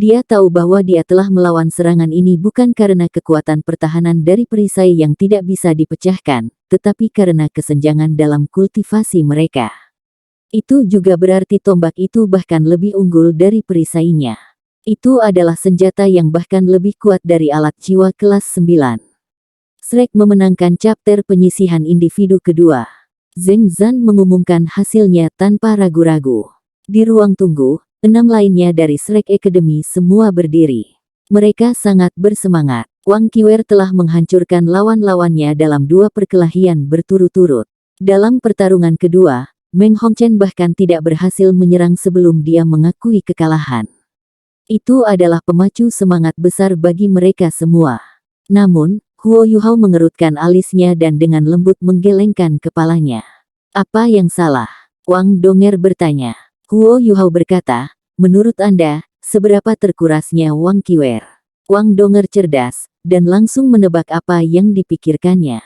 Dia tahu bahwa dia telah melawan serangan ini bukan karena kekuatan pertahanan dari perisai yang tidak bisa dipecahkan, tetapi karena kesenjangan dalam kultivasi mereka. Itu juga berarti tombak itu bahkan lebih unggul dari perisainya. Itu adalah senjata yang bahkan lebih kuat dari alat jiwa kelas 9. Shrek memenangkan chapter penyisihan individu kedua. Zheng Zan mengumumkan hasilnya tanpa ragu-ragu. Di ruang tunggu, 6 lainnya dari Shrek Academy semua berdiri. Mereka sangat bersemangat. Wang Qiwer telah menghancurkan lawan-lawannya dalam 2 perkelahian berturut-turut. Dalam pertarungan kedua, Meng Hongchen bahkan tidak berhasil menyerang sebelum dia mengakui kekalahan. Itu adalah pemacu semangat besar bagi mereka semua. Namun, Huo Yuhao mengerutkan alisnya dan dengan lembut menggelengkan kepalanya. Apa yang salah? Wang Donger bertanya. Huo Yuhao berkata, menurut Anda, seberapa terkurasnya Wang Qiwer? Wang Donger cerdas, dan langsung menebak apa yang dipikirkannya.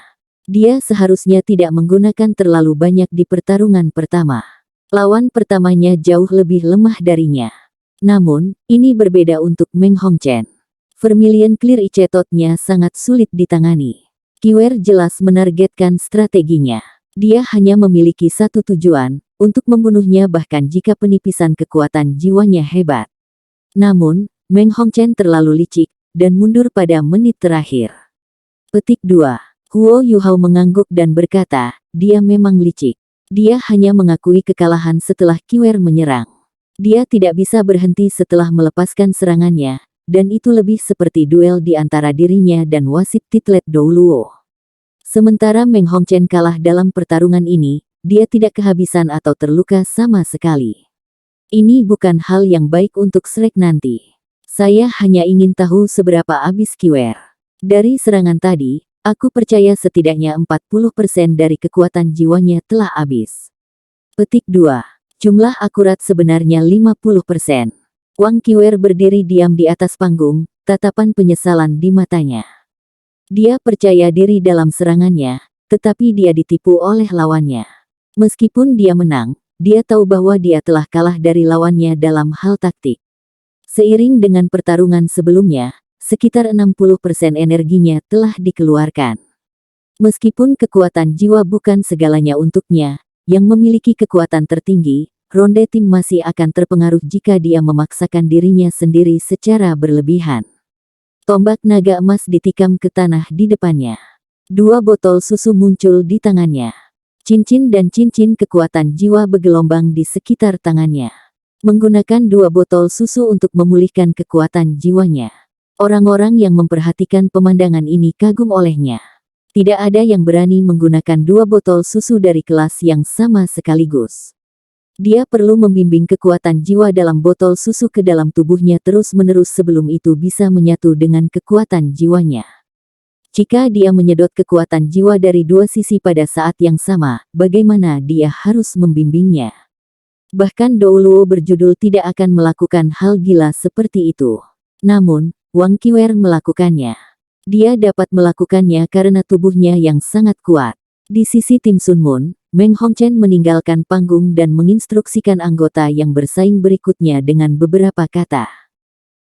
Dia seharusnya tidak menggunakan terlalu banyak di pertarungan pertama. Lawan pertamanya jauh lebih lemah darinya. Namun, ini berbeda untuk Meng Hongchen. Vermilion Clear Icetotnya sangat sulit ditangani. Qiwer jelas menargetkan strateginya. Dia hanya memiliki satu tujuan, untuk membunuhnya bahkan jika penipisan kekuatan jiwanya hebat. Namun, Meng Hongchen terlalu licik, dan mundur pada menit terakhir. Petik 2. Huo Yuhao mengangguk dan berkata, dia memang licik. Dia hanya mengakui kekalahan setelah Qiwer menyerang. Dia tidak bisa berhenti setelah melepaskan serangannya, dan itu lebih seperti duel di antara dirinya dan wasit Titlet Douluo. Sementara Meng Hongchen kalah dalam pertarungan ini, dia tidak kehabisan atau terluka sama sekali. Ini bukan hal yang baik untuk Shrek nanti. Saya hanya ingin tahu seberapa abis Qiwer. Dari serangan tadi, aku percaya setidaknya 40% dari kekuatan jiwanya telah habis. Petik 2. Jumlah akurat sebenarnya 50%. Wang Qiwer berdiri diam di atas panggung, tatapan penyesalan di matanya. Dia percaya diri dalam serangannya, tetapi dia ditipu oleh lawannya. Meskipun dia menang, dia tahu bahwa dia telah kalah dari lawannya dalam hal taktik. Seiring dengan pertarungan sebelumnya, sekitar 60% energinya telah dikeluarkan. Meskipun kekuatan jiwa bukan segalanya untuknya, yang memiliki kekuatan tertinggi, ronde tim masih akan terpengaruh jika dia memaksakan dirinya sendiri secara berlebihan. Tombak naga emas ditikam ke tanah di depannya. 2 botol susu muncul di tangannya. Cincin dan cincin kekuatan jiwa bergelombang di sekitar tangannya. Menggunakan 2 botol susu untuk memulihkan kekuatan jiwanya. Orang-orang yang memperhatikan pemandangan ini kagum olehnya. Tidak ada yang berani menggunakan 2 botol susu dari kelas yang sama sekaligus. Dia perlu membimbing kekuatan jiwa dalam botol susu ke dalam tubuhnya terus-menerus sebelum itu bisa menyatu dengan kekuatan jiwanya. Jika dia menyedot kekuatan jiwa dari 2 sisi pada saat yang sama, bagaimana dia harus membimbingnya? Bahkan Douluo berjudul tidak akan melakukan hal gila seperti itu. Namun, Wang Qiwer melakukannya. Dia dapat melakukannya karena tubuhnya yang sangat kuat. Di sisi tim Sun Moon, Meng Hongchen meninggalkan panggung dan menginstruksikan anggota yang bersaing berikutnya dengan beberapa kata.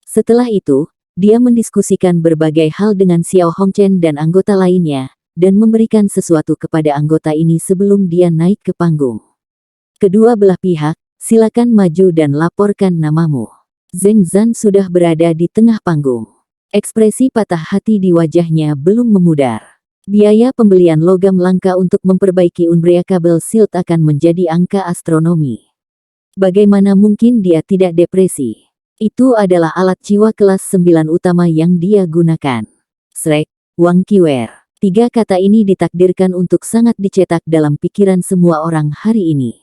Setelah itu, dia mendiskusikan berbagai hal dengan Xiao Hongchen dan anggota lainnya, dan memberikan sesuatu kepada anggota ini sebelum dia naik ke panggung. Kedua belah pihak, silakan maju dan laporkan namamu. Zheng Zan sudah berada di tengah panggung. Ekspresi patah hati di wajahnya belum memudar. Biaya pembelian logam langka untuk memperbaiki Unbreakable Shield akan menjadi angka astronomi. Bagaimana mungkin dia tidak depresi? Itu adalah alat jiwa kelas 9 utama yang dia gunakan. Shrek, Wang Qiwer. 3 kata ini ditakdirkan untuk sangat dicetak dalam pikiran semua orang hari ini.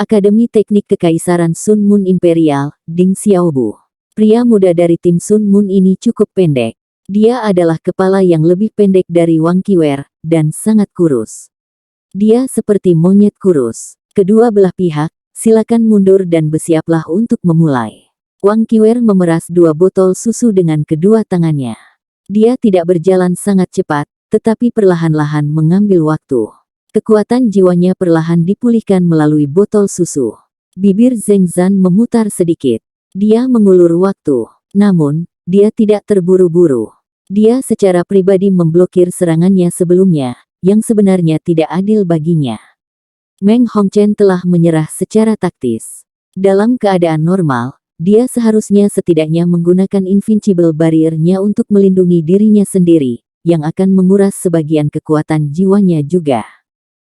Akademi Teknik Kekaisaran Sun Moon Imperial, Ding Xiaobu. Pria muda dari tim Sun Moon ini cukup pendek. Dia adalah kepala yang lebih pendek dari Wang Qiwer, dan sangat kurus. Dia seperti monyet kurus. Kedua belah pihak, silakan mundur dan bersiaplah untuk memulai. Wang Qiwer memeras 2 botol susu dengan kedua tangannya. Dia tidak berjalan sangat cepat, tetapi perlahan-lahan mengambil waktu. Kekuatan jiwanya perlahan dipulihkan melalui botol susu. Bibir Zheng Zan memutar sedikit. Dia mengulur waktu. Namun, dia tidak terburu-buru. Dia secara pribadi memblokir serangannya sebelumnya, yang sebenarnya tidak adil baginya. Meng Hongchen telah menyerah secara taktis. Dalam keadaan normal, dia seharusnya setidaknya menggunakan invincible barrier-nya untuk melindungi dirinya sendiri, yang akan menguras sebagian kekuatan jiwanya juga.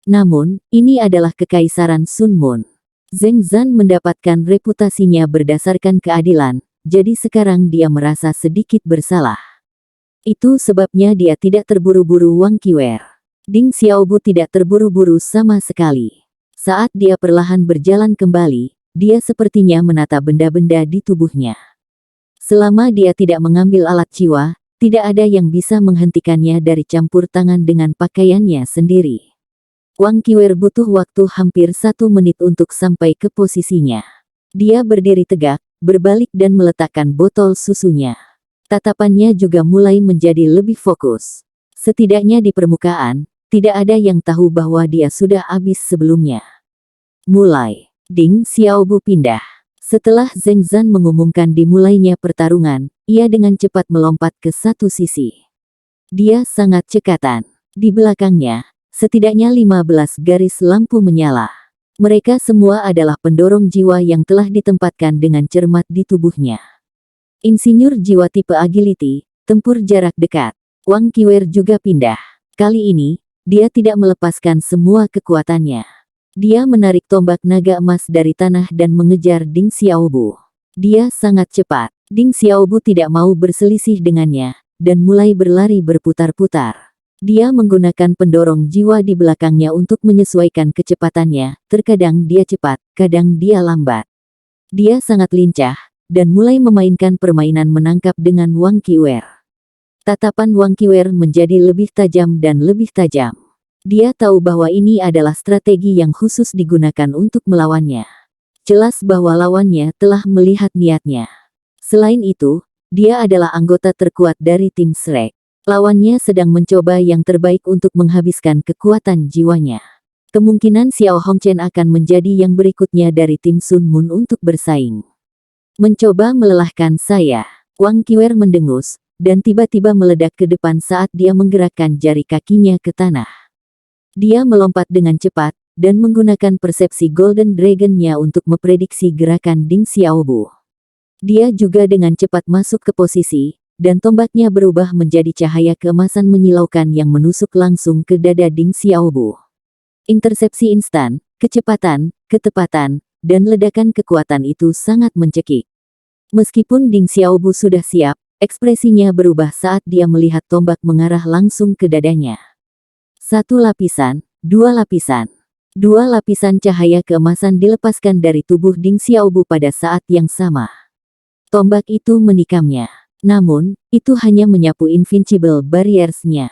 Namun, ini adalah kekaisaran Sun Moon. Zheng Zan mendapatkan reputasinya berdasarkan keadilan, jadi sekarang dia merasa sedikit bersalah. Itu sebabnya dia tidak terburu-buru Wang Qiwer. Ding Xiaobu tidak terburu-buru sama sekali. Saat dia perlahan berjalan kembali, dia sepertinya menata benda-benda di tubuhnya. Selama dia tidak mengambil alat jiwa, tidak ada yang bisa menghentikannya dari campur tangan dengan pakaiannya sendiri. Wang Qiwer butuh waktu hampir 1 menit untuk sampai ke posisinya. Dia berdiri tegak, berbalik dan meletakkan botol susunya. Tatapannya juga mulai menjadi lebih fokus. Setidaknya di permukaan, tidak ada yang tahu bahwa dia sudah habis sebelumnya. Mulai. Ding Xiaobu pindah. Setelah Zheng Zan mengumumkan dimulainya pertarungan, ia dengan cepat melompat ke satu sisi. Dia sangat cekatan. Di belakangnya, setidaknya 15 garis lampu menyala. Mereka semua adalah pendorong jiwa yang telah ditempatkan dengan cermat di tubuhnya. Insinyur jiwa tipe agility, tempur jarak dekat. Wang Qiwer juga pindah. Kali ini, dia tidak melepaskan semua kekuatannya. Dia menarik tombak naga emas dari tanah dan mengejar Ding Xiaobu. Dia sangat cepat. Ding Xiaobu tidak mau berselisih dengannya, dan mulai berlari berputar-putar. Dia menggunakan pendorong jiwa di belakangnya untuk menyesuaikan kecepatannya, terkadang dia cepat, kadang dia lambat. Dia sangat lincah, dan mulai memainkan permainan menangkap dengan Wang Qiwer. Tatapan Wang Qiwer menjadi lebih tajam dan lebih tajam. Dia tahu bahwa ini adalah strategi yang khusus digunakan untuk melawannya. Jelas bahwa lawannya telah melihat niatnya. Selain itu, dia adalah anggota terkuat dari tim Shrek. Lawannya sedang mencoba yang terbaik untuk menghabiskan kekuatan jiwanya. Kemungkinan Xiao Hongchen akan menjadi yang berikutnya dari tim Sun Moon untuk bersaing. Mencoba melelahkan saya. Wang Qiwer mendengus, dan tiba-tiba meledak ke depan saat dia menggerakkan jari kakinya ke tanah. Dia melompat dengan cepat, dan menggunakan persepsi Golden Dragon-nya untuk memprediksi gerakan Ding Xiaobu. Dia juga dengan cepat masuk ke posisi, dan tombaknya berubah menjadi cahaya keemasan menyilaukan yang menusuk langsung ke dada Ding Xiaobu. Intersepsi instan, kecepatan, ketepatan, dan ledakan kekuatan itu sangat mencekik. Meskipun Ding Xiaobu sudah siap, ekspresinya berubah saat dia melihat tombak mengarah langsung ke dadanya. 1 lapisan, 2 lapisan. 2 lapisan cahaya keemasan dilepaskan dari tubuh Ding Xiaobu pada saat yang sama. Tombak itu menikamnya. Namun, itu hanya menyapu invincible barriers-nya.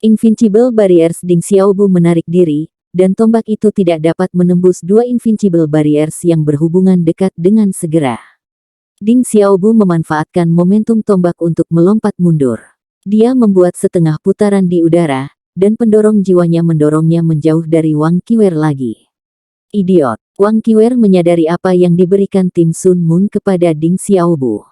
Invincible barriers Ding Xiaobu menarik diri, dan tombak itu tidak dapat menembus 2 invincible barriers yang berhubungan dekat dengan segera. Ding Xiaobu memanfaatkan momentum tombak untuk melompat mundur. Dia membuat setengah putaran di udara, dan pendorong jiwanya mendorongnya menjauh dari Wang Qiwer lagi. Idiot! Wang Qiwer menyadari apa yang diberikan tim Sun Moon kepada Ding Xiaobu.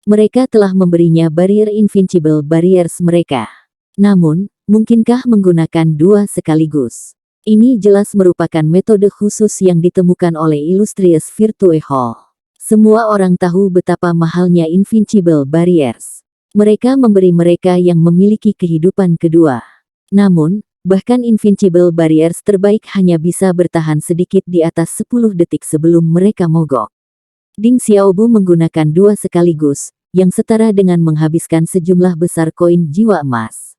Mereka telah memberinya barrier invincible barriers mereka. Namun, mungkinkah menggunakan 2 sekaligus? Ini jelas merupakan metode khusus yang ditemukan oleh Illustrious Virtue Hall. Semua orang tahu betapa mahalnya invincible barriers. Mereka memberi mereka yang memiliki kehidupan kedua. Namun, bahkan invincible barriers terbaik hanya bisa bertahan sedikit di atas 10 detik sebelum mereka mogok. Ding Xiaobu menggunakan 2 sekaligus, yang setara dengan menghabiskan sejumlah besar koin jiwa emas.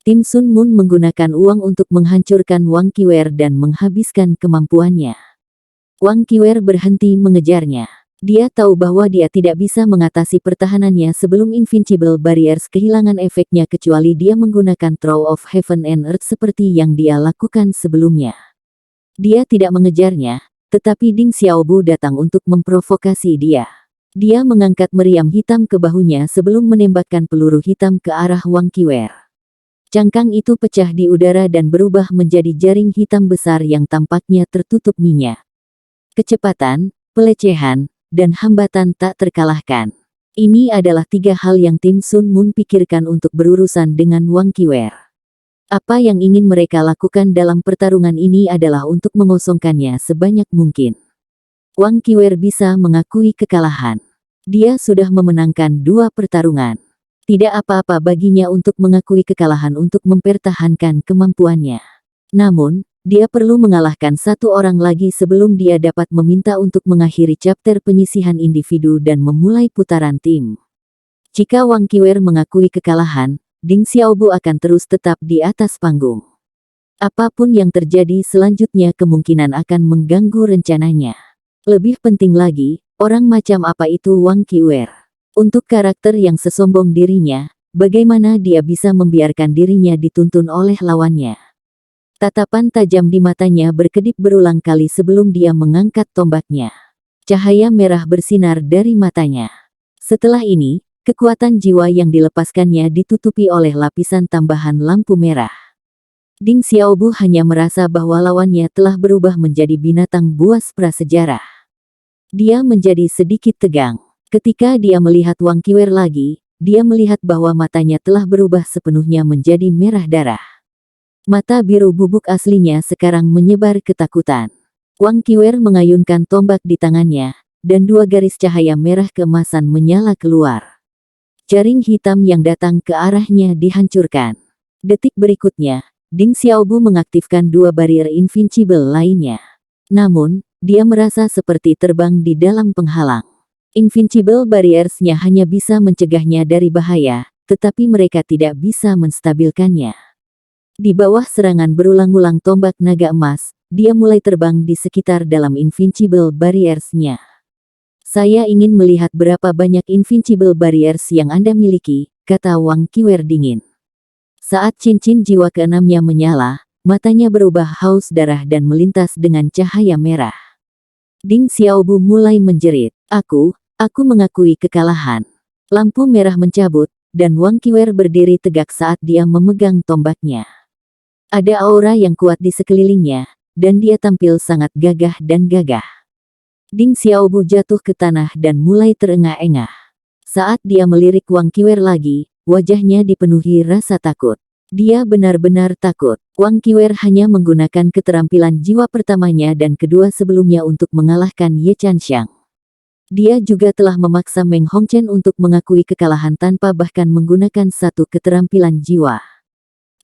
Tim Sun Moon menggunakan uang untuk menghancurkan Wang Qiwer dan menghabiskan kemampuannya. Wang Qiwer berhenti mengejarnya. Dia tahu bahwa dia tidak bisa mengatasi pertahanannya sebelum invincible barriers kehilangan efeknya kecuali dia menggunakan Throw of Heaven and Earth seperti yang dia lakukan sebelumnya. Dia tidak mengejarnya, tetapi Ding Xiaobu datang untuk memprovokasi dia. Dia mengangkat meriam hitam ke bahunya sebelum menembakkan peluru hitam ke arah Wang Qiwer. Cangkang itu pecah di udara dan berubah menjadi jaring hitam besar yang tampaknya tertutup minyak. Kecepatan, pelecehan, dan hambatan tak terkalahkan. Ini adalah 3 hal yang tim Sun Moon pikirkan untuk berurusan dengan Wang Qiwer. Apa yang ingin mereka lakukan dalam pertarungan ini adalah untuk mengosongkannya sebanyak mungkin. Wang Qiwer bisa mengakui kekalahan. Dia sudah memenangkan 2 pertarungan. Tidak apa-apa baginya untuk mengakui kekalahan untuk mempertahankan kemampuannya. Namun, dia perlu mengalahkan 1 orang lagi sebelum dia dapat meminta untuk mengakhiri chapter penyisihan individu dan memulai putaran tim. Jika Wang Qiwer mengakui kekalahan, Ding Xiaobu akan terus tetap di atas panggung. Apapun yang terjadi selanjutnya kemungkinan akan mengganggu rencananya. Lebih penting lagi, orang macam apa itu Wang Qiwer? Untuk karakter yang sesombong dirinya, bagaimana dia bisa membiarkan dirinya dituntun oleh lawannya? Tatapan tajam di matanya berkedip berulang kali sebelum dia mengangkat tombaknya. Cahaya merah bersinar dari matanya. Setelah ini, kekuatan jiwa yang dilepaskannya ditutupi oleh lapisan tambahan lampu merah. Ding Xiaobu hanya merasa bahwa lawannya telah berubah menjadi binatang buas prasejarah. Dia menjadi sedikit tegang. Ketika dia melihat Wang Qiwer lagi, dia melihat bahwa matanya telah berubah sepenuhnya menjadi merah darah. Mata biru bubuk aslinya sekarang menyebar ketakutan. Wang Qiwer mengayunkan tombak di tangannya, dan 2 garis cahaya merah keemasan menyala keluar. Jaring hitam yang datang ke arahnya dihancurkan. Detik berikutnya, Ding Xiaobu mengaktifkan 2 barrier invincible lainnya. Namun, dia merasa seperti terbang di dalam penghalang. Invincible barriers-nya hanya bisa mencegahnya dari bahaya, tetapi mereka tidak bisa menstabilkannya. Di bawah serangan berulang-ulang tombak naga emas, dia mulai terbang di sekitar dalam invincible barriers-nya. Saya ingin melihat berapa banyak invincible barriers yang Anda miliki, kata Wang Qiwer dingin. Saat cincin jiwa keenamnya menyala, matanya berubah haus darah dan melintas dengan cahaya merah. Ding Xiaobu mulai menjerit, aku mengakui kekalahan. Lampu merah mencabut, dan Wang Qiwer berdiri tegak saat dia memegang tombaknya. Ada aura yang kuat di sekelilingnya, dan dia tampil sangat gagah dan gagah. Ding Xiaobu jatuh ke tanah dan mulai terengah-engah. Saat dia melirik Wang Qiwer lagi, wajahnya dipenuhi rasa takut. Dia benar-benar takut. Wang Qiwer hanya menggunakan keterampilan jiwa pertamanya dan kedua sebelumnya untuk mengalahkan Ye Chanxiang. Dia juga telah memaksa Meng Hongchen untuk mengakui kekalahan tanpa bahkan menggunakan 1 keterampilan jiwa.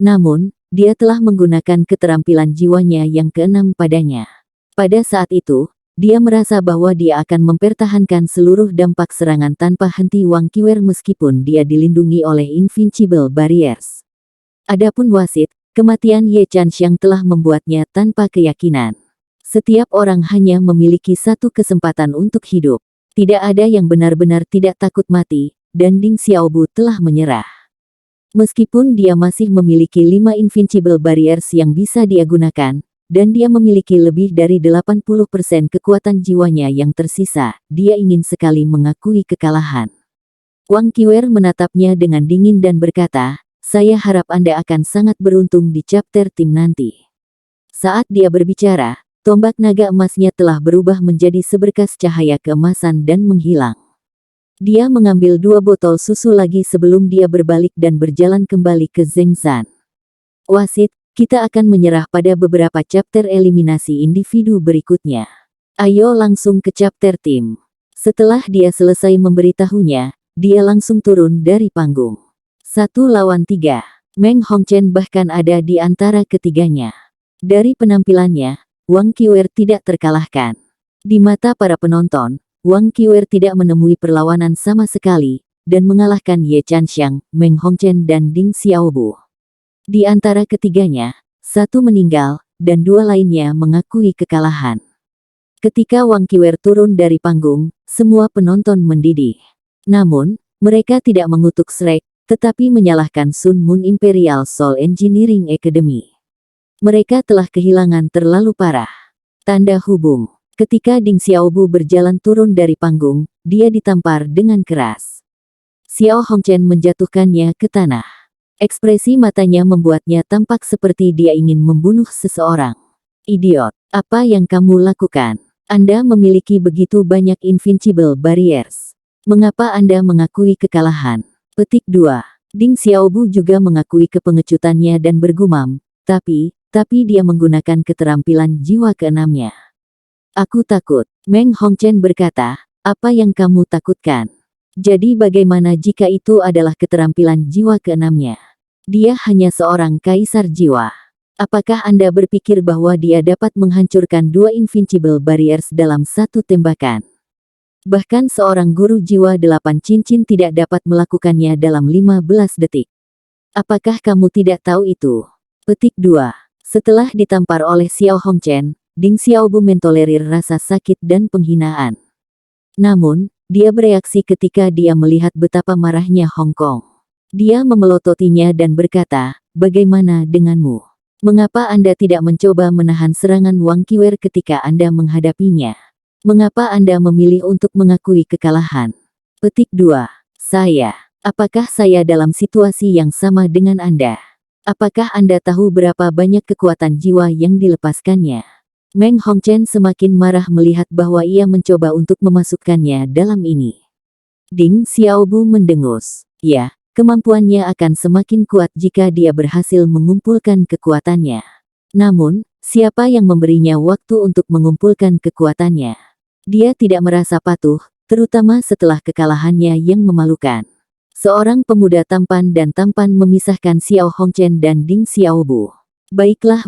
Namun, dia telah menggunakan keterampilan jiwanya yang keenam padanya. Pada saat itu, dia merasa bahwa dia akan mempertahankan seluruh dampak serangan tanpa henti Wang Qiwer meskipun dia dilindungi oleh invincible barriers. Adapun wasit, kematian Ye Chanxiang telah membuatnya tanpa keyakinan. Setiap orang hanya memiliki 1 kesempatan untuk hidup. Tidak ada yang benar-benar tidak takut mati, dan Ding Xiaobu telah menyerah. Meskipun dia masih memiliki 5 invincible barriers yang bisa dia gunakan, dan dia memiliki lebih dari 80% kekuatan jiwanya yang tersisa, dia ingin sekali mengakui kekalahan. Wang Qiwer menatapnya dengan dingin dan berkata, saya harap Anda akan sangat beruntung di chapter tim nanti. Saat dia berbicara, tombak naga emasnya telah berubah menjadi seberkas cahaya keemasan dan menghilang. Dia mengambil 2 botol susu lagi sebelum dia berbalik dan berjalan kembali ke Zhengzan. Wasit, kita akan menyerah pada beberapa chapter eliminasi individu berikutnya. Ayo langsung ke chapter tim. Setelah dia selesai memberitahunya, dia langsung turun dari panggung. 1 lawan 3. Meng Hongchen bahkan ada di antara ketiganya. Dari penampilannya, Wang Qiwer tidak terkalahkan. Di mata para penonton, Wang Qiwer tidak menemui perlawanan sama sekali, dan mengalahkan Ye Chanxiang, Meng Hongchen dan Ding Xiaobu. Di antara ketiganya, 1 meninggal, dan 2 lainnya mengakui kekalahan. Ketika Wang Qiwer turun dari panggung, semua penonton mendidih. Namun, mereka tidak mengutuk Shrek, tetapi menyalahkan Sun Moon Imperial Soul Engineering Academy. Mereka telah kehilangan terlalu parah. Tanda hubung. Ketika Ding Xiaobu berjalan turun dari panggung, dia ditampar dengan keras. Xiao Hongchen menjatuhkannya ke tanah. Ekspresi matanya membuatnya tampak seperti dia ingin membunuh seseorang. Idiot, apa yang kamu lakukan? Anda memiliki begitu banyak invincible barriers. Mengapa Anda mengakui kekalahan? Petik 2. Ding Xiaobu juga mengakui kepengecutannya dan bergumam, tapi dia menggunakan keterampilan jiwa keenamnya. Aku takut, Meng Hongchen berkata, apa yang kamu takutkan? Jadi bagaimana jika itu adalah keterampilan jiwa keenamnya? Dia hanya seorang kaisar jiwa. Apakah Anda berpikir bahwa dia dapat menghancurkan 2 invincible barriers dalam satu tembakan? Bahkan seorang guru jiwa 8 cincin tidak dapat melakukannya dalam 15 detik. Apakah kamu tidak tahu itu? Petik 2. Setelah ditampar oleh Xiao Hongchen, Ding Xiaobu mentolerir rasa sakit dan penghinaan. Namun, dia bereaksi ketika dia melihat betapa marahnya Hong Kong. Dia memelototinya dan berkata, bagaimana denganmu? Mengapa Anda tidak mencoba menahan serangan Wang Qiwer ketika Anda menghadapinya? Mengapa Anda memilih untuk mengakui kekalahan? Petik 2. Apakah saya dalam situasi yang sama dengan Anda? Apakah Anda tahu berapa banyak kekuatan jiwa yang dilepaskannya? Meng Hongchen semakin marah melihat bahwa ia mencoba untuk memasukkannya dalam ini. Ding Xiaobu mendengus. Ya, kemampuannya akan semakin kuat jika dia berhasil mengumpulkan kekuatannya. Namun, siapa yang memberinya waktu untuk mengumpulkan kekuatannya? Dia tidak merasa patuh, terutama setelah kekalahannya yang memalukan. Seorang pemuda tampan memisahkan Xiao Hongchen dan Ding Xiaobu. Baiklah.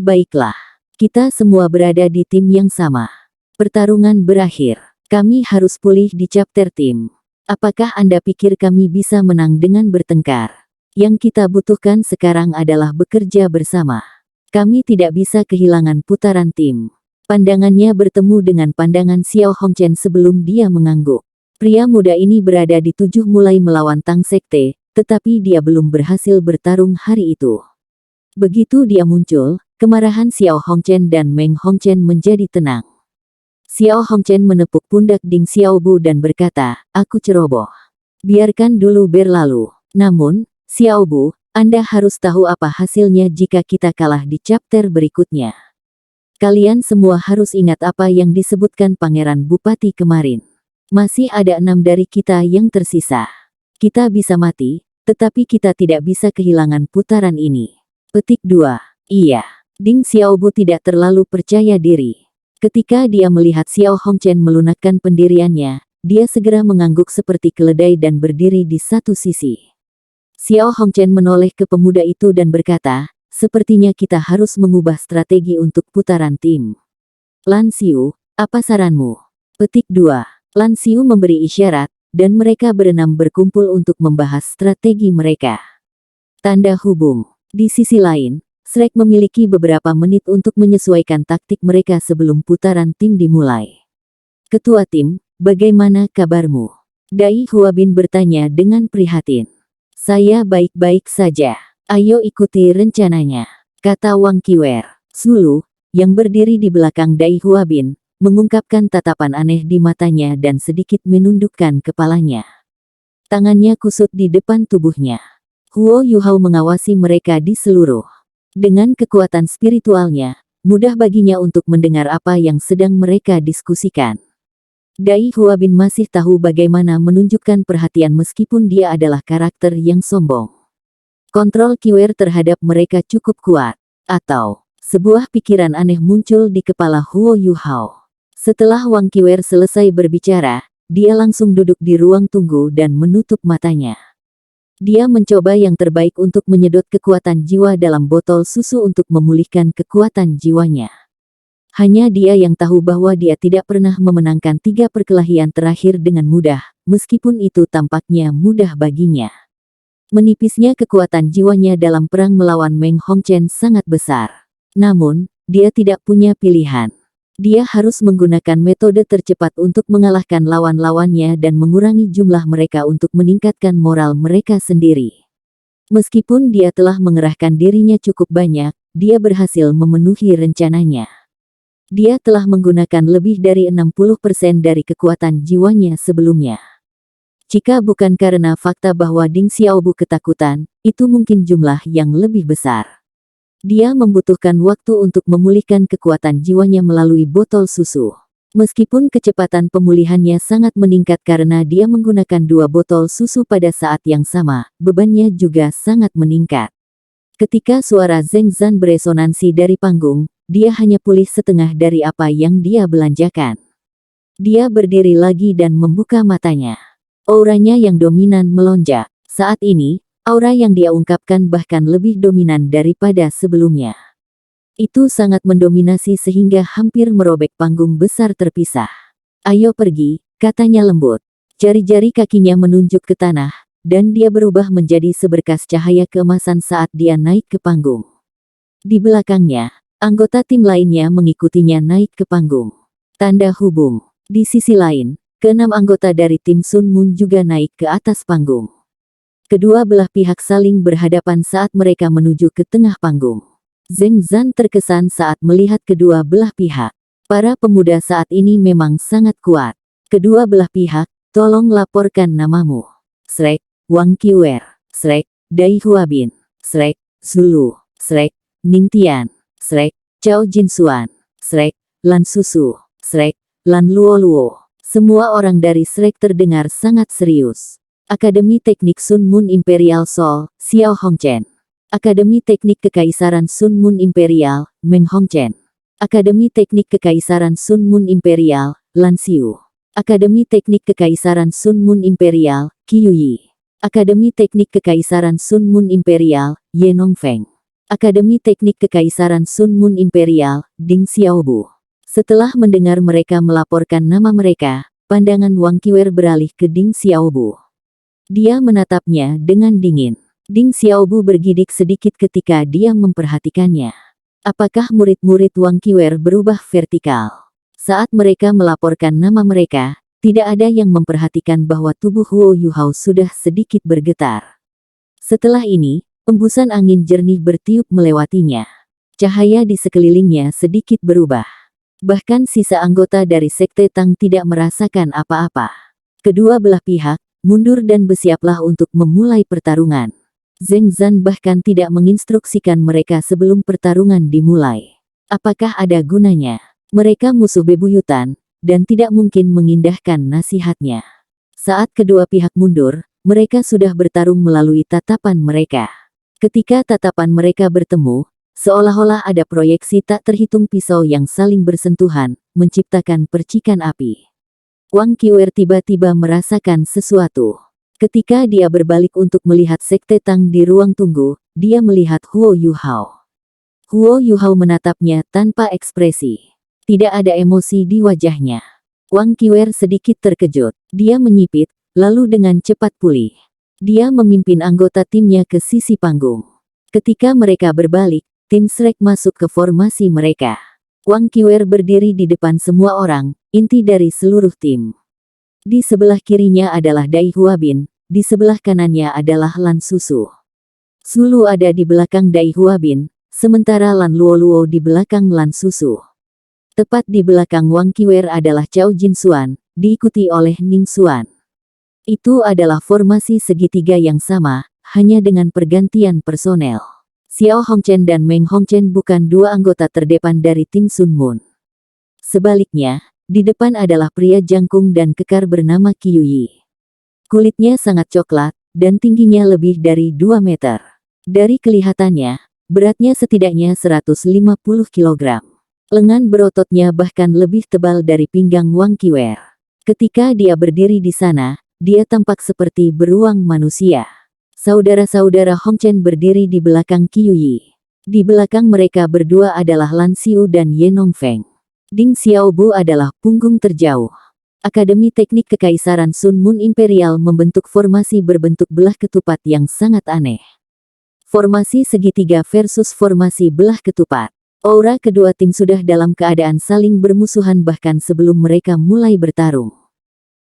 Kita semua berada di tim yang sama. Pertarungan berakhir. Kami harus pulih di chapter tim. Apakah Anda pikir kami bisa menang dengan bertengkar? Yang kita butuhkan sekarang adalah bekerja bersama. Kami tidak bisa kehilangan putaran tim. Pandangannya bertemu dengan pandangan Xiao Hongchen sebelum dia mengangguk. Pria muda ini berada di 7 mulai melawan Tang Sekte, tetapi dia belum berhasil bertarung hari itu. Begitu dia muncul, kemarahan Xiao Hongchen dan Meng Hongchen menjadi tenang. Xiao Hongchen menepuk pundak Ding Xiaobu dan berkata, aku ceroboh. Biarkan dulu berlalu. Namun, Xiaobu, Anda harus tahu apa hasilnya jika kita kalah di chapter berikutnya. Kalian semua harus ingat apa yang disebutkan Pangeran Bupati kemarin. Masih ada 6 dari kita yang tersisa. Kita bisa mati, tetapi kita tidak bisa kehilangan putaran ini. Petik 2. Iya. Ding Xiaobu tidak terlalu percaya diri. Ketika dia melihat Xiao Hongchen melunakkan pendiriannya, dia segera mengangguk seperti keledai dan berdiri di satu sisi. Xiao Hongchen menoleh ke pemuda itu dan berkata, sepertinya kita harus mengubah strategi untuk putaran tim. Lan Xiu, apa saranmu? Petik 2. Lan Xiu memberi isyarat, dan mereka berenam berkumpul untuk membahas strategi mereka. Tanda hubung. Di sisi lain, Shrek memiliki beberapa menit untuk menyesuaikan taktik mereka sebelum putaran tim dimulai. Ketua tim, bagaimana kabarmu? Dai Huabin bertanya dengan prihatin. Saya baik-baik saja. Ayo ikuti rencananya, kata Wang Qiwer. Sulu, yang berdiri di belakang Dai Huabin, mengungkapkan tatapan aneh di matanya dan sedikit menundukkan kepalanya. Tangannya kusut di depan tubuhnya. Huo Yuhao mengawasi mereka di seluruh. Dengan kekuatan spiritualnya, mudah baginya untuk mendengar apa yang sedang mereka diskusikan. Dai Huabin masih tahu bagaimana menunjukkan perhatian meskipun dia adalah karakter yang sombong. Kontrol Qiwer terhadap mereka cukup kuat. Atau, sebuah pikiran aneh muncul di kepala Huo Yuhao. Setelah Wang Qiwer selesai berbicara, dia langsung duduk di ruang tunggu dan menutup matanya. Dia mencoba yang terbaik untuk menyedot kekuatan jiwa dalam botol susu untuk memulihkan kekuatan jiwanya. Hanya dia yang tahu bahwa dia tidak pernah memenangkan 3 perkelahian terakhir dengan mudah, meskipun itu tampaknya mudah baginya. Menipisnya kekuatan jiwanya dalam perang melawan Meng Hongchen sangat besar. Namun, dia tidak punya pilihan. Dia harus menggunakan metode tercepat untuk mengalahkan lawan-lawannya dan mengurangi jumlah mereka untuk meningkatkan moral mereka sendiri. Meskipun dia telah mengerahkan dirinya cukup banyak, dia berhasil memenuhi rencananya. Dia telah menggunakan lebih dari 60% dari kekuatan jiwanya sebelumnya. Jika bukan karena fakta bahwa Ding Xiaobu ketakutan, itu mungkin jumlah yang lebih besar. Dia membutuhkan waktu untuk memulihkan kekuatan jiwanya melalui botol susu. Meskipun kecepatan pemulihannya sangat meningkat karena dia menggunakan 2 botol susu pada saat yang sama, bebannya juga sangat meningkat. Ketika suara Zheng Zan beresonansi dari panggung, dia hanya pulih setengah dari apa yang dia belanjakan. Dia berdiri lagi dan membuka matanya. Auranya yang dominan melonjak. Saat ini, aura yang dia ungkapkan bahkan lebih dominan daripada sebelumnya. Itu sangat mendominasi sehingga hampir merobek panggung besar terpisah. "Ayo pergi," katanya lembut. Jari-jari kakinya menunjuk ke tanah, dan dia berubah menjadi seberkas cahaya keemasan saat dia naik ke panggung. Di belakangnya, anggota tim lainnya mengikutinya naik ke panggung. Tanda hubung. Di sisi lain, keenam anggota dari tim Sun Moon juga naik ke atas panggung. Kedua belah pihak saling berhadapan saat mereka menuju ke tengah panggung. Zheng Zan terkesan saat melihat kedua belah pihak. Para pemuda saat ini memang sangat kuat. Kedua belah pihak, tolong laporkan namamu. Shrek, Wang Qiwer. Shrek, Dai Huabin. Shrek, Zulu. Shrek, Ningtian. Shrek, Chao Jinsuan. Shrek, Lan Susu. Shrek, Lan Luoluo. Semua orang dari Shrek terdengar sangat serius. Akademi Teknik Sun Moon Imperial Seoul, Xiao Hongchen. Akademi Teknik Kekaisaran Sun Moon Imperial, Meng Hongchen. Akademi Teknik Kekaisaran Sun Moon Imperial, Lan Xiu. Akademi Teknik Kekaisaran Sun Moon Imperial, Qiu Yi. Akademi Teknik Kekaisaran Sun Moon Imperial, Ye Nongfeng. Akademi Teknik Kekaisaran Sun Moon Imperial, Ding Xiaobu. Setelah mendengar mereka melaporkan nama mereka, pandangan Wang Qiwer beralih ke Ding Xiaobu. Dia menatapnya dengan dingin. Ding Xiaobu bergidik sedikit ketika dia memperhatikannya. Apakah murid-murid Wang Qiwer berubah vertikal? Saat mereka melaporkan nama mereka, tidak ada yang memperhatikan bahwa tubuh Huo Yuhao sudah sedikit bergetar. Setelah ini, embusan angin jernih bertiup melewatinya. Cahaya di sekelilingnya sedikit berubah. Bahkan sisa anggota dari Sekte Tang tidak merasakan apa-apa. Kedua belah pihak, mundur dan bersiaplah untuk memulai pertarungan. Zheng Zan bahkan tidak menginstruksikan mereka sebelum pertarungan dimulai. Apakah ada gunanya? Mereka musuh bebuyutan, dan tidak mungkin mengindahkan nasihatnya. Saat kedua pihak mundur, mereka sudah bertarung melalui tatapan mereka. Ketika tatapan mereka bertemu, seolah-olah ada proyeksi tak terhitung pisau yang saling bersentuhan, menciptakan percikan api. Wang Qiwer tiba-tiba merasakan sesuatu. Ketika dia berbalik untuk melihat Sekte Tang di ruang tunggu, dia melihat Huo Yuhao. Huo Yuhao menatapnya tanpa ekspresi. Tidak ada emosi di wajahnya. Wang Qiwer sedikit terkejut. Dia menyipit, lalu dengan cepat pulih. Dia memimpin anggota timnya ke sisi panggung. Ketika mereka berbalik, tim Shrek masuk ke formasi mereka. Wang Qiwer berdiri di depan semua orang, inti dari seluruh tim. Di sebelah kirinya adalah Dai Huabin, di sebelah kanannya adalah Lan Susu. Zulu ada di belakang Dai Huabin, sementara Lan Luoluo di belakang Lan Susu. Tepat di belakang Wang Qiwer adalah Chao Jinsuan, diikuti oleh Ning Xuan. Itu adalah formasi segitiga yang sama, hanya dengan pergantian personel. Xiao Hongchen dan Meng Hongchen bukan dua anggota terdepan dari tim Sun Moon. Sebaliknya, di depan adalah pria jangkung dan kekar bernama Qiu Yi. Kulitnya sangat coklat, dan tingginya lebih dari 2 meter. Dari kelihatannya, beratnya setidaknya 150 kg. Lengan berototnya bahkan lebih tebal dari pinggang Wang Qiwer. Ketika dia berdiri di sana, dia tampak seperti beruang manusia. Saudara-saudara Hongchen berdiri di belakang Qiu Yi. Di belakang mereka berdua adalah Lan Xiu dan Ye Nongfeng. Ding Xiaobu adalah punggung terjauh. Akademi Teknik Kekaisaran Sun Moon Imperial membentuk formasi berbentuk belah ketupat yang sangat aneh. Formasi segitiga versus formasi belah ketupat. Aura kedua tim sudah dalam keadaan saling bermusuhan bahkan sebelum mereka mulai bertarung.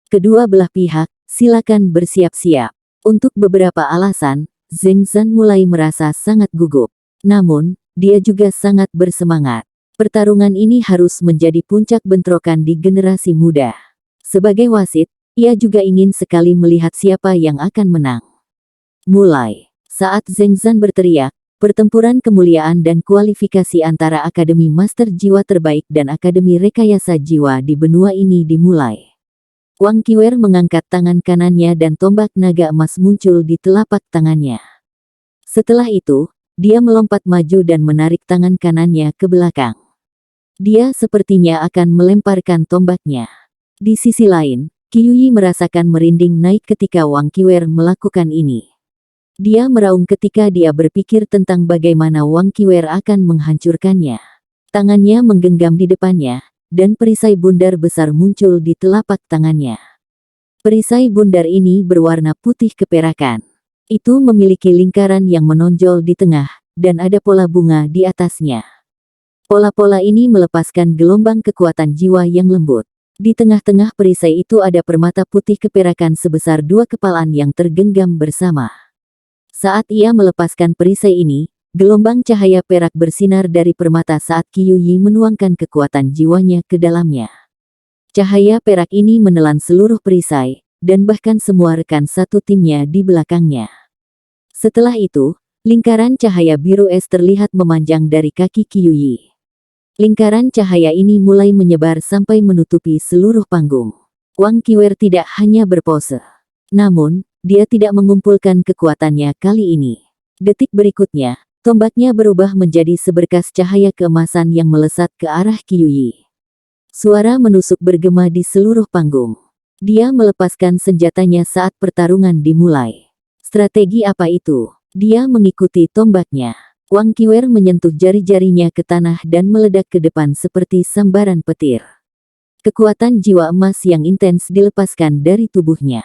Kedua belah pihak, silakan bersiap-siap. Untuk beberapa alasan, Zheng Zan mulai merasa sangat gugup. Namun, dia juga sangat bersemangat. Pertarungan ini harus menjadi puncak bentrokan di generasi muda. Sebagai wasit, ia juga ingin sekali melihat siapa yang akan menang. Mulai. Saat Zheng Zan berteriak, Pertempuran kemuliaan dan kualifikasi antara Akademi Master Jiwa Terbaik dan Akademi Rekayasa Jiwa di benua ini dimulai. Wang Qiwer mengangkat tangan kanannya dan tombak naga emas muncul di telapak tangannya. Setelah itu, dia melompat maju dan menarik tangan kanannya ke belakang. Dia sepertinya akan melemparkan tombaknya. Di sisi lain, Qiuyi merasakan merinding naik ketika Wang Qiwer melakukan ini. Dia meraung ketika dia berpikir tentang bagaimana Wang Qiwer akan menghancurkannya. Tangannya menggenggam di depannya, dan perisai bundar besar muncul di telapak tangannya. Perisai bundar ini berwarna putih keperakan. Itu memiliki lingkaran yang menonjol di tengah, dan ada pola bunga di atasnya. Pola-pola ini melepaskan gelombang kekuatan jiwa yang lembut. Di tengah-tengah perisai itu ada permata putih keperakan sebesar 2 kepalan yang tergenggam bersama. Saat ia melepaskan perisai ini, gelombang cahaya perak bersinar dari permata saat Qiuyi menuangkan kekuatan jiwanya ke dalamnya. Cahaya perak ini menelan seluruh perisai, dan bahkan semua rekan satu timnya di belakangnya. Setelah itu, lingkaran cahaya biru es terlihat memanjang dari kaki Qiuyi. Lingkaran cahaya ini mulai menyebar sampai menutupi seluruh panggung. Wang Qiwer tidak hanya berpose. Namun, dia tidak mengumpulkan kekuatannya kali ini. Detik berikutnya, tombaknya berubah menjadi seberkas cahaya keemasan yang melesat ke arah Qiuyi. Suara menusuk bergema di seluruh panggung. Dia melepaskan senjatanya saat pertarungan dimulai. Strategi apa itu? Dia mengikuti tombaknya. Wang Qiwer menyentuh jari-jarinya ke tanah dan meledak ke depan seperti sambaran petir. Kekuatan jiwa emas yang intens dilepaskan dari tubuhnya.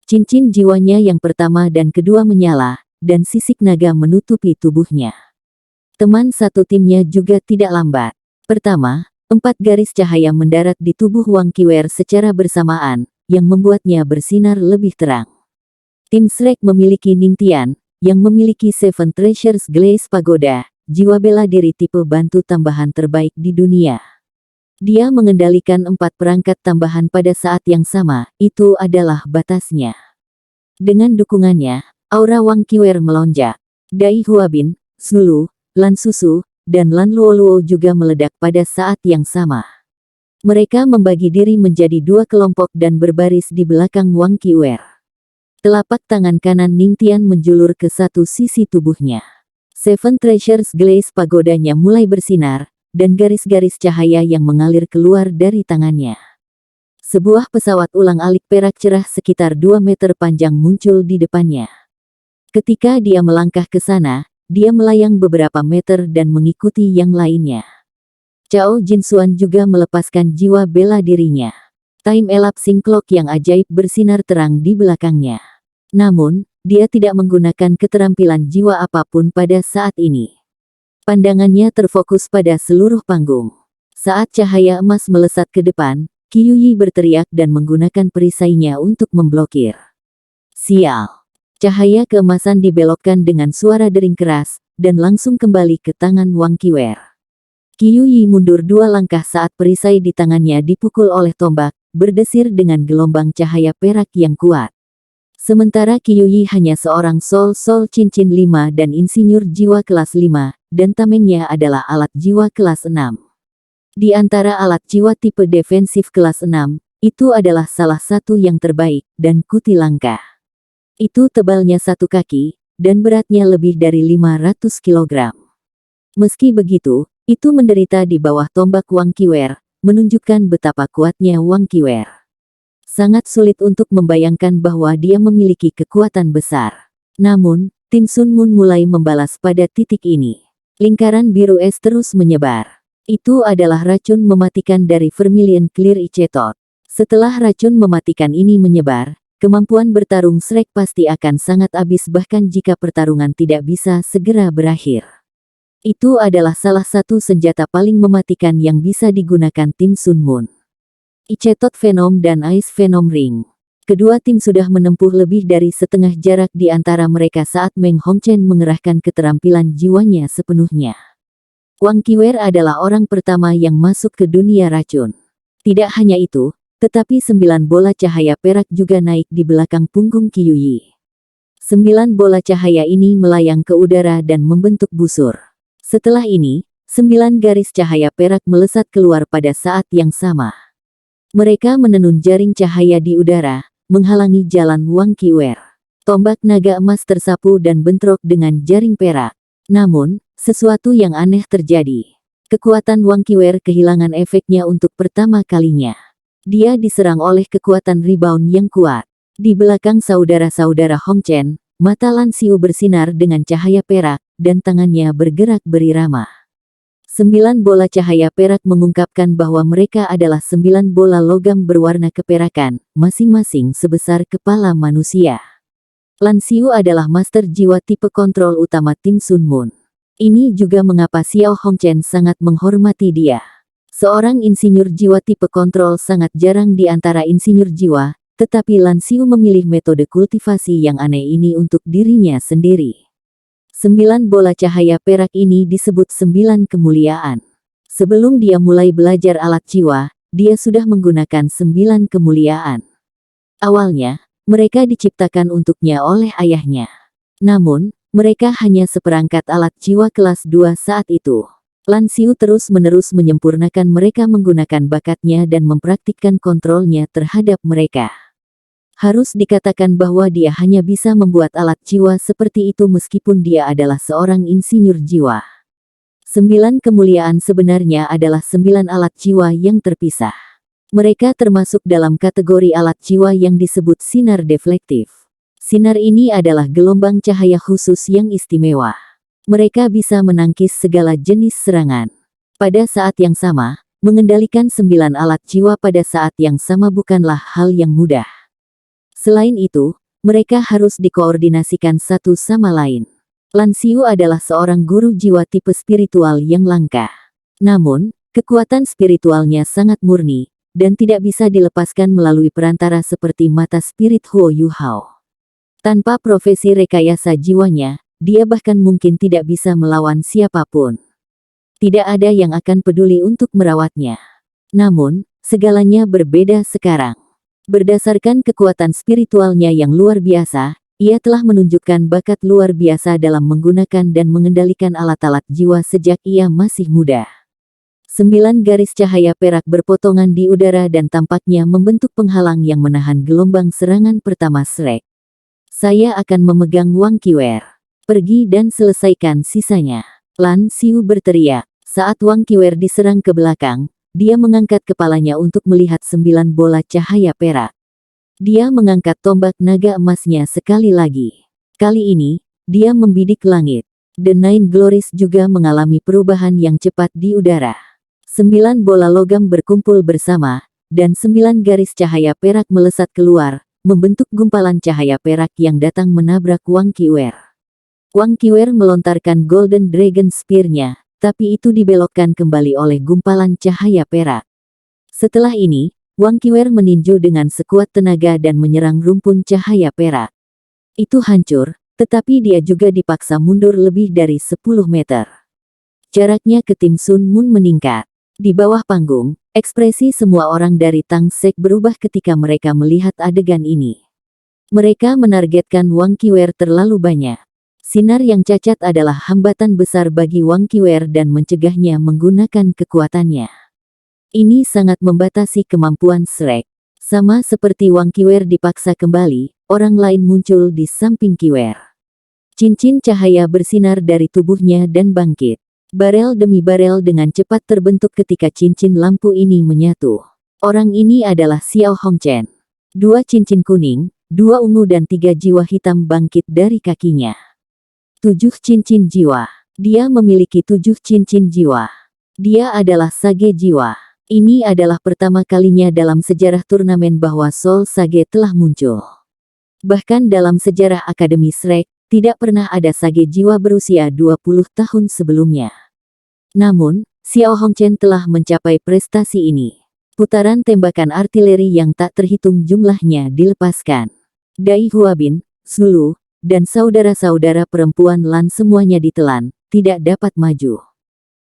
Cincin jiwanya yang pertama dan kedua menyala, dan sisik naga menutupi tubuhnya. Teman satu timnya juga tidak lambat. Pertama, 4 garis cahaya mendarat di tubuh Wang Qiwer secara bersamaan, yang membuatnya bersinar lebih terang. Tim Shrek memiliki Ningtian, yang memiliki Seven Treasures Glaze Pagoda, jiwa bela diri tipe bantu tambahan terbaik di dunia. Dia mengendalikan 4 perangkat tambahan pada saat yang sama, itu adalah batasnya. Dengan dukungannya, aura Wang Qiwer melonjak. Dai Huabin, Zulu, Lan Susu, dan Lan Luoluo juga meledak pada saat yang sama. Mereka membagi diri menjadi 2 kelompok dan berbaris di belakang Wang Qiwer. Telapak tangan kanan Ningtian menjulur ke satu sisi tubuhnya. Seven Treasures Glaze pagodanya mulai bersinar, dan garis-garis cahaya yang mengalir keluar dari tangannya. Sebuah pesawat ulang-alik perak cerah sekitar 2 meter panjang muncul di depannya. Ketika dia melangkah ke sana, dia melayang beberapa meter dan mengikuti yang lainnya. Cao Jinsuan juga melepaskan jiwa bela dirinya. Time elapsing clock yang ajaib bersinar terang di belakangnya. Namun, dia tidak menggunakan keterampilan jiwa apapun pada saat ini. Pandangannya terfokus pada seluruh panggung. Saat cahaya emas melesat ke depan, Qiuyi berteriak dan menggunakan perisainya untuk memblokir. Sial! Cahaya keemasan dibelokkan dengan suara dering keras, dan langsung kembali ke tangan Wang Qiwer. Qiuyi mundur 2 langkah saat perisai di tangannya dipukul oleh tombak, berdesir dengan gelombang cahaya perak yang kuat. Sementara Qiuyi hanya seorang Soul Cincin 5 dan insinyur jiwa kelas 5, dan tamengnya adalah alat jiwa kelas 6. Di antara alat jiwa tipe defensif kelas 6, itu adalah salah satu yang terbaik, dan kuti langka. Itu tebalnya 1 kaki, dan beratnya lebih dari 500 kg. Meski begitu, itu menderita di bawah tombak Wang Qiwer, menunjukkan betapa kuatnya Wang Qiwer. Sangat sulit untuk membayangkan bahwa dia memiliki kekuatan besar. Namun, tim Sun Moon mulai membalas pada titik ini. Lingkaran biru es terus menyebar. Itu adalah racun mematikan dari Vermilion Clear Icetot. Setelah racun mematikan ini menyebar, kemampuan bertarung Shrek pasti akan sangat habis bahkan jika pertarungan tidak bisa segera berakhir. Itu adalah salah satu senjata paling mematikan yang bisa digunakan tim Sun Moon. Icetot Venom dan Ice Venom Ring. Kedua tim sudah menempuh lebih dari setengah jarak di antara mereka saat Meng Hongchen mengerahkan keterampilan jiwanya sepenuhnya. Wang Qiwer adalah orang pertama yang masuk ke dunia racun. Tidak hanya itu, tetapi 9 bola cahaya perak juga naik di belakang punggung Qiuyi. 9 bola cahaya ini melayang ke udara dan membentuk busur. Setelah ini, 9 garis cahaya perak melesat keluar pada saat yang sama. Mereka menenun jaring cahaya di udara, menghalangi jalan Wang Qiwer. Tombak naga emas tersapu dan bentrok dengan jaring perak. Namun, sesuatu yang aneh terjadi. Kekuatan Wang Qiwer kehilangan efeknya untuk pertama kalinya. Dia diserang oleh kekuatan rebound yang kuat. Di belakang saudara-saudara Hong Chen, mata Lan Xiu bersinar dengan cahaya perak, dan tangannya bergerak berirama. 9 bola cahaya perak mengungkapkan bahwa mereka adalah 9 bola logam berwarna keperakan, masing-masing sebesar kepala manusia. Lan Xiu adalah master jiwa tipe kontrol utama tim Sun Moon. Ini juga mengapa Xiao Hongchen sangat menghormati dia. Seorang insinyur jiwa tipe kontrol sangat jarang di antara insinyur jiwa, tetapi Lan Xiu memilih metode kultivasi yang aneh ini untuk dirinya sendiri. 9 bola cahaya perak ini disebut 9 kemuliaan. Sebelum dia mulai belajar alat jiwa, dia sudah menggunakan 9 kemuliaan. Awalnya, mereka diciptakan untuknya oleh ayahnya. Namun, mereka hanya seperangkat alat jiwa kelas 2 saat itu. Lan Xiu terus-menerus menyempurnakan mereka menggunakan bakatnya dan mempraktikkan kontrolnya terhadap mereka. Harus dikatakan bahwa dia hanya bisa membuat alat jiwa seperti itu meskipun dia adalah seorang insinyur jiwa. 9 kemuliaan sebenarnya adalah 9 alat jiwa yang terpisah. Mereka termasuk dalam kategori alat jiwa yang disebut sinar deflektif. Sinar ini adalah gelombang cahaya khusus yang istimewa. Mereka bisa menangkis segala jenis serangan. Pada saat yang sama, mengendalikan 9 alat jiwa pada saat yang sama bukanlah hal yang mudah. Selain itu, mereka harus dikoordinasikan satu sama lain. Lan Xiu adalah seorang guru jiwa tipe spiritual yang langka. Namun, kekuatan spiritualnya sangat murni, dan tidak bisa dilepaskan melalui perantara seperti mata spirit Huo Yu Hao. Tanpa profesi rekayasa jiwanya, dia bahkan mungkin tidak bisa melawan siapapun. Tidak ada yang akan peduli untuk merawatnya. Namun, segalanya berbeda sekarang. Berdasarkan kekuatan spiritualnya yang luar biasa, ia telah menunjukkan bakat luar biasa dalam menggunakan dan mengendalikan alat-alat jiwa sejak ia masih muda. 9 garis cahaya perak berpotongan di udara dan tampaknya membentuk penghalang yang menahan gelombang serangan pertama Shrek. Saya akan memegang Wang Qiwer. Pergi dan selesaikan sisanya. Lan Xiu berteriak. Saat Wang Qiwer diserang ke belakang, dia mengangkat kepalanya untuk melihat 9 bola cahaya perak. Dia mengangkat tombak naga emasnya sekali lagi. Kali ini, dia membidik langit. The Nine Glories juga mengalami perubahan yang cepat di udara. 9 bola logam berkumpul bersama, dan 9 garis cahaya perak melesat keluar, membentuk gumpalan cahaya perak yang datang menabrak Wang Qiwer. Wang Qiwer melontarkan Golden Dragon Spear-nya, tapi itu dibelokkan kembali oleh gumpalan cahaya perak. Setelah ini, Wang Qiwer meninju dengan sekuat tenaga dan menyerang rumpun cahaya perak. Itu hancur, tetapi dia juga dipaksa mundur lebih dari 10 meter. Jaraknya ke tim Sun Moon meningkat. Di bawah panggung, ekspresi semua orang dari Tang Sek berubah ketika mereka melihat adegan ini. Mereka menargetkan Wang Qiwer terlalu banyak. Sinar yang cacat adalah hambatan besar bagi Wang Qiwer dan mencegahnya menggunakan kekuatannya. Ini sangat membatasi kemampuan Shrek. Sama seperti Wang Qiwer dipaksa kembali, orang lain muncul di samping Qiwer. Cincin cahaya bersinar dari tubuhnya dan bangkit. Barel demi barel dengan cepat terbentuk ketika cincin lampu ini menyatu. Orang ini adalah Xiao Hongchen. 2 cincin kuning, 2 ungu dan 3 jiwa hitam bangkit dari kakinya. 7 cincin jiwa. Dia memiliki 7 cincin jiwa. Dia adalah Sage jiwa. Ini adalah pertama kalinya dalam sejarah turnamen bahwa Soul Sage telah muncul. Bahkan dalam sejarah Akademi Shrek, tidak pernah ada Sage jiwa berusia 20 tahun sebelumnya. Namun, Xiao Hongchen telah mencapai prestasi ini. Putaran tembakan artileri yang tak terhitung jumlahnya dilepaskan. Dai Huabin, Zulu, dan saudara-saudara perempuan Lan semuanya ditelan, tidak dapat maju.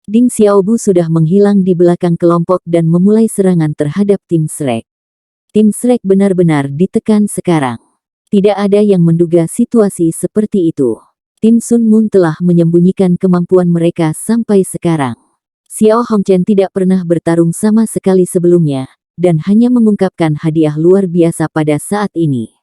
Ding Xiaobu sudah menghilang di belakang kelompok dan memulai serangan terhadap tim Shrek. Tim Shrek benar-benar ditekan sekarang. Tidak ada yang menduga situasi seperti itu. Tim Sun Moon telah menyembunyikan kemampuan mereka sampai sekarang. Xiao Hongchen tidak pernah bertarung sama sekali sebelumnya, dan hanya mengungkapkan hadiah luar biasa pada saat ini.